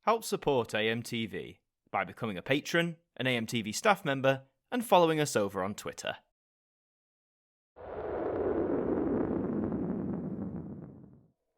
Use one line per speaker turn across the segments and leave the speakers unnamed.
Help support AMTV by becoming a patron, an AMTV staff member, and following us over on Twitter.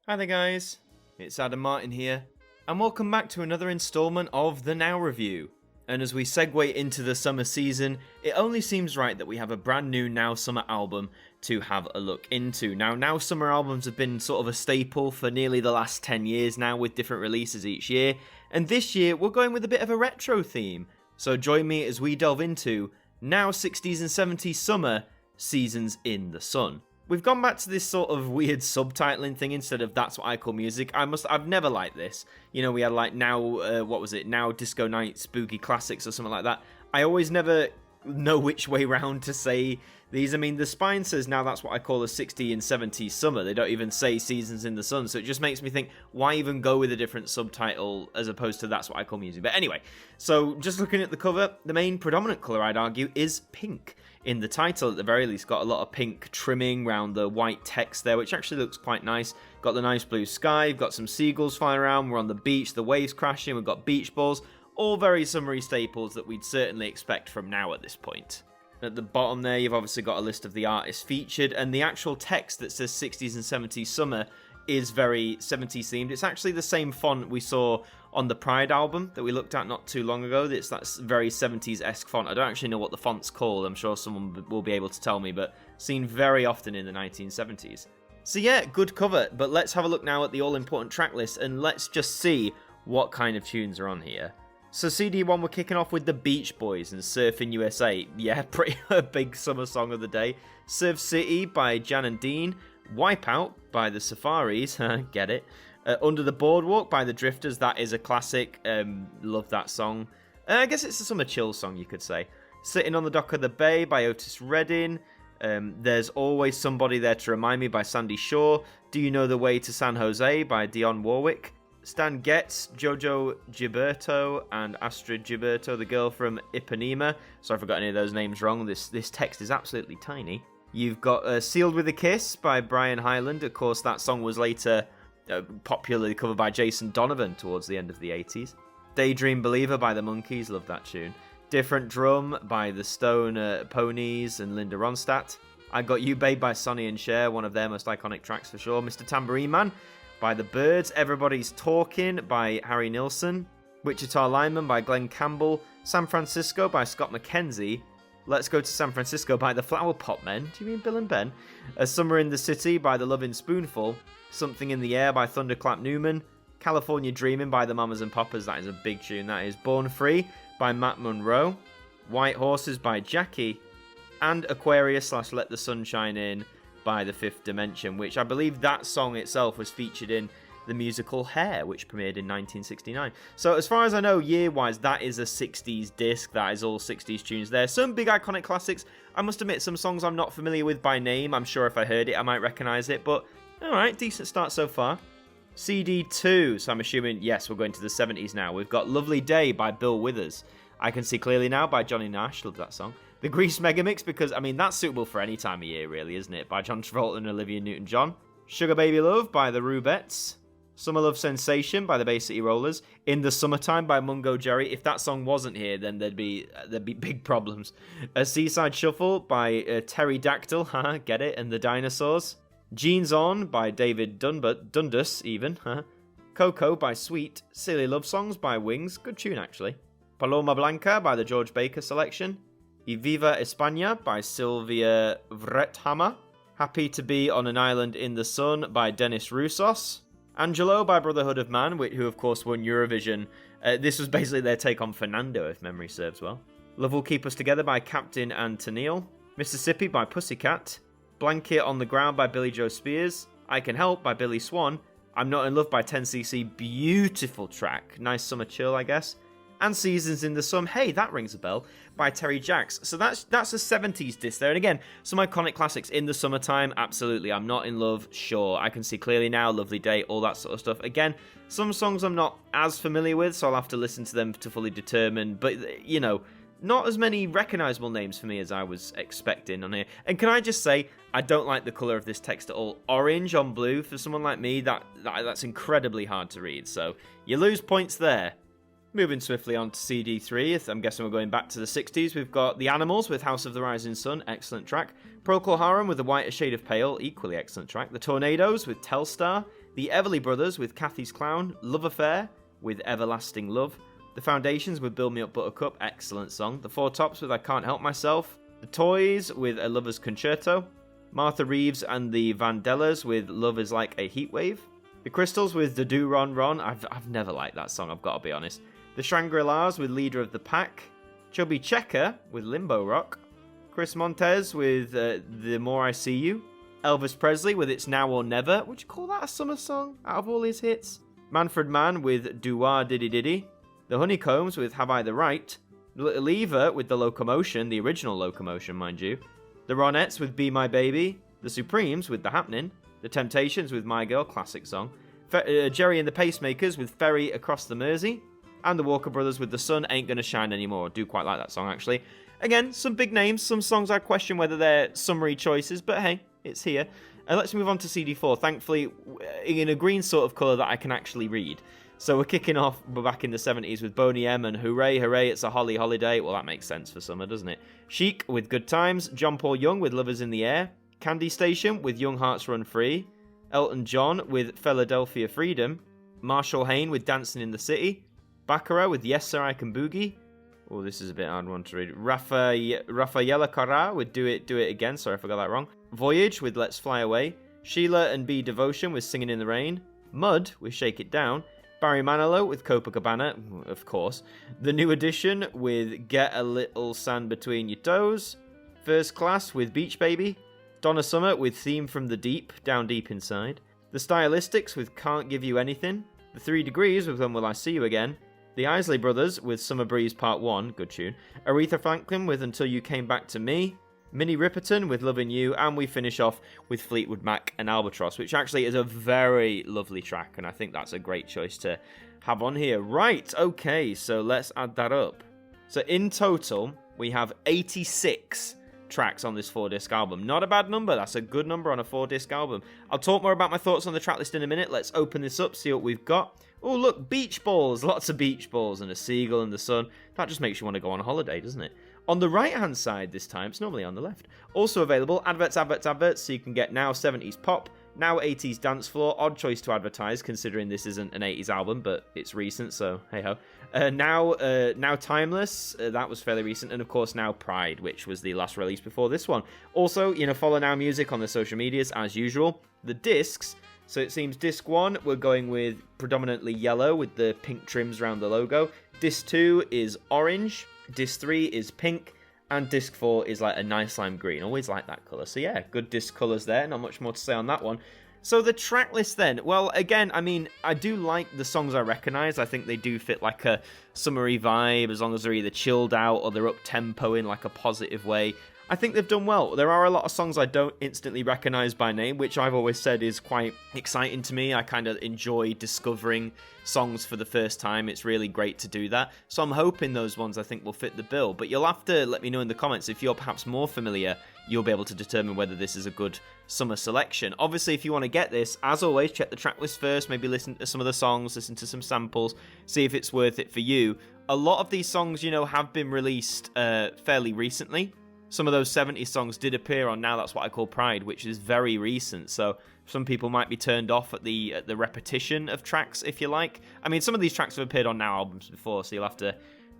Hi there guys, it's Adam Martyn here, and welcome back to another instalment of the Now Review. And as we segue into the summer season, it only seems right that we have a brand new Now Summer album to have a look into. Now Summer albums have been sort of a staple for nearly the last 10 years now, with different releases each year, and this year we're going with a bit of a retro theme. So join me as we delve into Now 60s and 70s Summer Seasons in the Sun. We've gone back to this sort of weird subtitling thing instead of That's What I Call Music. I've never liked this. You know, we had like Now Disco Night Spooky Classics or something like that. I always never know which way round to say these. I mean, the spine says Now That's What I Call a 60s and 70s Summer. They don't even say Seasons in the Sun. So it just makes me think, why even go with a different subtitle as opposed to That's What I Call Music? But anyway, so just looking at the cover, the main predominant colour, I'd argue, is pink. In the title, at the very least, got a lot of pink trimming around the white text there, which actually looks quite nice. Got the nice blue sky, we've got some seagulls flying around, we're on the beach, the waves crashing, we've got beach balls, all very summery staples that we'd certainly expect from Now at this point. At the bottom there, you've obviously got a list of the artists featured, and the actual text that says 60s and 70s Summer is very 70s themed. It's actually the same font we saw on the Pride album that we looked at not too long ago. It's that very 70s-esque font. I don't actually know what the font's called. I'm sure someone will be able to tell me, but seen very often in the 1970s. So yeah, good cover, but let's have a look now at the all-important track list, and let's just see what kind of tunes are on here. So CD1, we're kicking off with the Beach Boys and Surfing USA. Yeah, pretty a big summer song of the day. Surf City by Jan and Dean. Wipeout by the Safaris, get it. Under the Boardwalk by the Drifters, that is a classic, love that song. I guess it's a summer chill song, you could say. Sitting on the Dock of the Bay by Otis Redding. There's Always Somebody There to Remind Me by Sandy Shaw. Do You Know the Way to San Jose by Dionne Warwick. Stan Getz, Jojo Gilberto, and Astrid Gilberto, the girl from Ipanema. Sorry if I got any of those names wrong, this text is absolutely tiny. You've got Sealed with a Kiss by Brian Hyland. Of course, that song was later popularly covered by Jason Donovan towards the end of the 80s. Daydream Believer by the Monkees, love that tune. Different Drum by the Stone Ponies and Linda Ronstadt. I Got You Babe by Sonny and Cher, one of their most iconic tracks for sure. Mr. Tambourine Man by the Byrds. Everybody's Talking by Harry Nilsson. Wichita Lineman by Glenn Campbell. San Francisco by Scott McKenzie. Let's Go to San Francisco by the Flower Pot Men. Do you mean Bill and Ben? A Summer in the City by the Lovin' Spoonful. Something in the Air by Thunderclap Newman. California Dreamin' by the Mamas and Papas. That is a big tune. That is Born Free by Matt Monroe. White Horses by Jackie. And Aquarius / Let the Sun Shine In by The Fifth Dimension, which I believe that song itself was featured in the musical Hair, which premiered in 1969. So as far as I know, year-wise, that is a 60s disc. That is all 60s tunes there. Some big iconic classics. I must admit, some songs I'm not familiar with by name. I'm sure if I heard it, I might recognise it. But, alright, decent start so far. CD2, so I'm assuming, yes, we're going to the 70s now. We've got Lovely Day by Bill Withers. I Can See Clearly Now by Johnny Nash. Love that song. The Grease Megamix, because, I mean, that's suitable for any time of year, really, isn't it? By John Travolta and Olivia Newton-John. Sugar Baby Love by the Rubettes. Summer Love Sensation by the Bay City Rollers. In the Summertime by Mungo Jerry. If that song wasn't here, then there'd be big problems. A Seaside Shuffle by Terry Dactyl, get it, and the Dinosaurs. Jeans On by David Dundas, even. Coco by Sweet. Silly Love Songs by Wings. Good tune, actually. Paloma Blanca by the George Baker Selection. Y Viva España by Sylvia Vrethammer. Happy to Be on an Island in the Sun by Dennis Roussos. Angelo by Brotherhood of Man, who of course won Eurovision. This was basically their take on Fernando, if memory serves well. Love Will Keep Us Together by Captain and Tennille. Mississippi by Pussycat. Blanket on the Ground by Billy Joe Spears. I Can Help by Billy Swan. I'm Not in Love by 10cc, beautiful track. Nice summer chill, I guess. And Seasons in the Sun, hey, that rings a bell, by Terry Jacks. So that's a 70s disc there. And again, some iconic classics. In the Summertime, absolutely. I'm Not in Love, sure. I Can See Clearly Now, Lovely Day, all that sort of stuff. Again, some songs I'm not as familiar with, so I'll have to listen to them to fully determine. But, you know, not as many recognisable names for me as I was expecting on here. And can I just say, I don't like the colour of this text at all. Orange on blue, for someone like me, that's incredibly hard to read. So you lose points there. Moving swiftly on to CD3, I'm guessing we're going back to the 60s. We've got The Animals with House of the Rising Sun, excellent track. Procol Harum with The Whiter Shade of Pale, equally excellent track. The Tornadoes with Telstar. The Everly Brothers with Kathy's Clown. Love Affair with Everlasting Love. The Foundations with Build Me Up Buttercup, excellent song. The Four Tops with I Can't Help Myself. The Toys with A Lover's Concerto. Martha Reeves and the Vandellas with Love Is Like a Heatwave. The Crystals with The Do Ron Ron. I've never liked that song, I've got to be honest. The Shangri-Las with Leader of the Pack. Chubby Checker with Limbo Rock. Chris Montez with The More I See You. Elvis Presley with It's Now or Never. Would you call that a summer song out of all his hits? Manfred Mann with Doo-Wah Diddy Diddy. The Honeycombs with Have I the Right. The Little Eva with The Locomotion, the original Locomotion, mind you. The Ronettes with Be My Baby. The Supremes with The Happening. The Temptations with My Girl, classic song. Jerry and the Pacemakers with Ferry Across the Mersey. And the Walker Brothers with The Sun Ain't Gonna Shine Anymore. I do quite like that song, actually. Again, some big names, some songs I question whether they're summary choices, but hey, it's here. Let's move on to CD4, thankfully in a green sort of colour that I can actually read. So we're kicking off, we're back in the 70s with Boney M and Hooray, Hooray, It's a Holly Holiday. Well, that makes sense for summer, doesn't it? Chic with Good Times, John Paul Young with Lovers in the Air, Candy Station with Young Hearts Run Free, Elton John with Philadelphia Freedom, Marshall Hayne with Dancing in the City, Baccarat with Yes Sir I Can Boogie. Oh, this is a bit hard one to read. Rafaela Carrà with Do It Again. Sorry, I forgot that wrong. Voyage with Let's Fly Away. Sheila and B Devotion with Singing in the Rain. Mud with Shake It Down. Barry Manilow with Copacabana, of course. The New Edition with Get a Little Sand Between Your Toes. First Class with Beach Baby. Donna Summer with Theme from the Deep, Down Deep Inside. The Stylistics with Can't Give You Anything. The 3 Degrees with When Will I See You Again. The Isley Brothers with Summer Breeze Part 1, good tune. Aretha Franklin with Until You Came Back to Me. Minnie Riperton with Loving You. And we finish off with Fleetwood Mac and Albatross, which actually is a very lovely track, and I think that's a great choice to have on here. Right, okay, so let's add that up. So in total, we have 86 tracks on this 4-disc album. Not a bad number, that's a good number on a 4-disc album. I'll talk more about my thoughts on the track list in a minute. Let's open this up, see what we've got. Oh, look, beach balls. Lots of beach balls and a seagull in the sun. That just makes you want to go on a holiday, doesn't it? On the right-hand side this time, it's normally on the left. Also available, adverts, so you can get now 70s pop, now 80s dance floor. Odd choice to advertise, considering this isn't an 80s album, but it's recent, so hey-ho. Now Timeless, that was fairly recent, and of course now Pride, which was the last release before this one. Also, follow Now Music on the social medias, as usual. The discs... So it seems disc 1, we're going with predominantly yellow with the pink trims around the logo. Disc 2 is orange. Disc 3 is pink. And disc 4 is like a nice lime green. Always like that colour. So yeah, good disc colours there. Not much more to say on that one. So the track list then. Well, again, I mean, I do like the songs I recognise. I think they do fit like a summery vibe as long as they're either chilled out or they're up-tempo in like a positive way. I think they've done well. There are a lot of songs I don't instantly recognise by name, which I've always said is quite exciting to me. I kind of enjoy discovering songs for the first time. It's really great to do that. So I'm hoping those ones I think will fit the bill. But you'll have to let me know in the comments if you're perhaps more familiar. You'll be able to determine whether this is a good summer selection. Obviously, if you want to get this, as always, check the track list first. Maybe listen to some of the songs, listen to some samples, see if it's worth it for you. A lot of these songs, have been released fairly recently. Some of those 70s songs did appear on Now That's What I Call Pride, which is very recent, so some people might be turned off at the repetition of tracks, if you like. I mean, some of these tracks have appeared on Now albums before, so you'll have to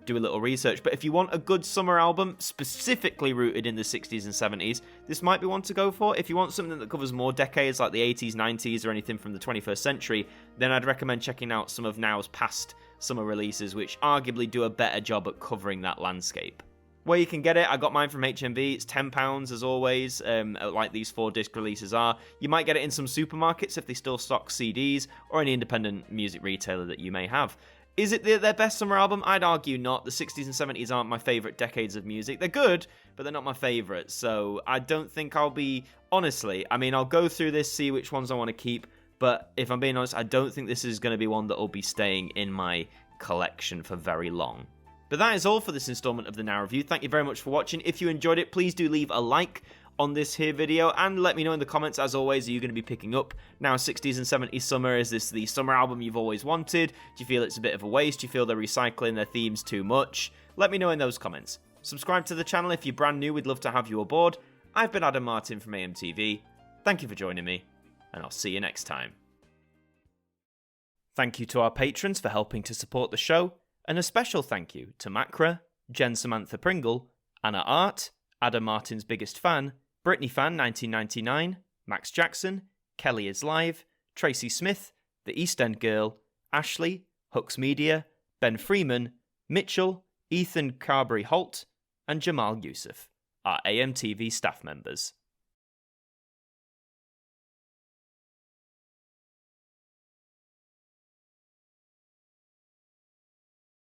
do a little research. But if you want a good summer album, specifically rooted in the 60s and 70s, this might be one to go for. If you want something that covers more decades, like the 80s, 90s, or anything from the 21st century, then I'd recommend checking out some of Now's past summer releases, which arguably do a better job at covering that landscape. Where you can get it, I got mine from HMV. It's £10 as always, like these 4-disc releases are. You might get it in some supermarkets if they still stock CDs, or any independent music retailer that you may have. Is it their best summer album? I'd argue not. The 60s and 70s aren't my favourite decades of music. They're good, but they're not my favourite. So I don't think I'll be... Honestly, I mean, I'll go through this, see which ones I want to keep. But if I'm being honest, I don't think this is going to be one that will be staying in my collection for very long. But that is all for this installment of the Now Review. Thank you very much for watching. If you enjoyed it, please do leave a like on this here video, and let me know in the comments, as always, are you going to be picking up Now 60s and 70s Summer? Is this the summer album you've always wanted? Do you feel it's a bit of a waste? Do you feel they're recycling their themes too much? Let me know in those comments. Subscribe to the channel if you're brand new, we'd love to have you aboard. I've been Adam Martyn from AMTV. Thank you for joining me, and I'll see you next time. Thank you to our patrons for helping to support the show, and a special thank you to Macra, Jen Samantha Pringle, Anna Art, Adam Martin's biggest fan, Brittany Fan 1999, Max Jackson, Kelly is Live, Tracy Smith, The East End Girl, Ashley, Hooks Media, Ben Freeman, Mitchell, Ethan Carberry Holt, and Jamal Youssef, our AMTV staff members.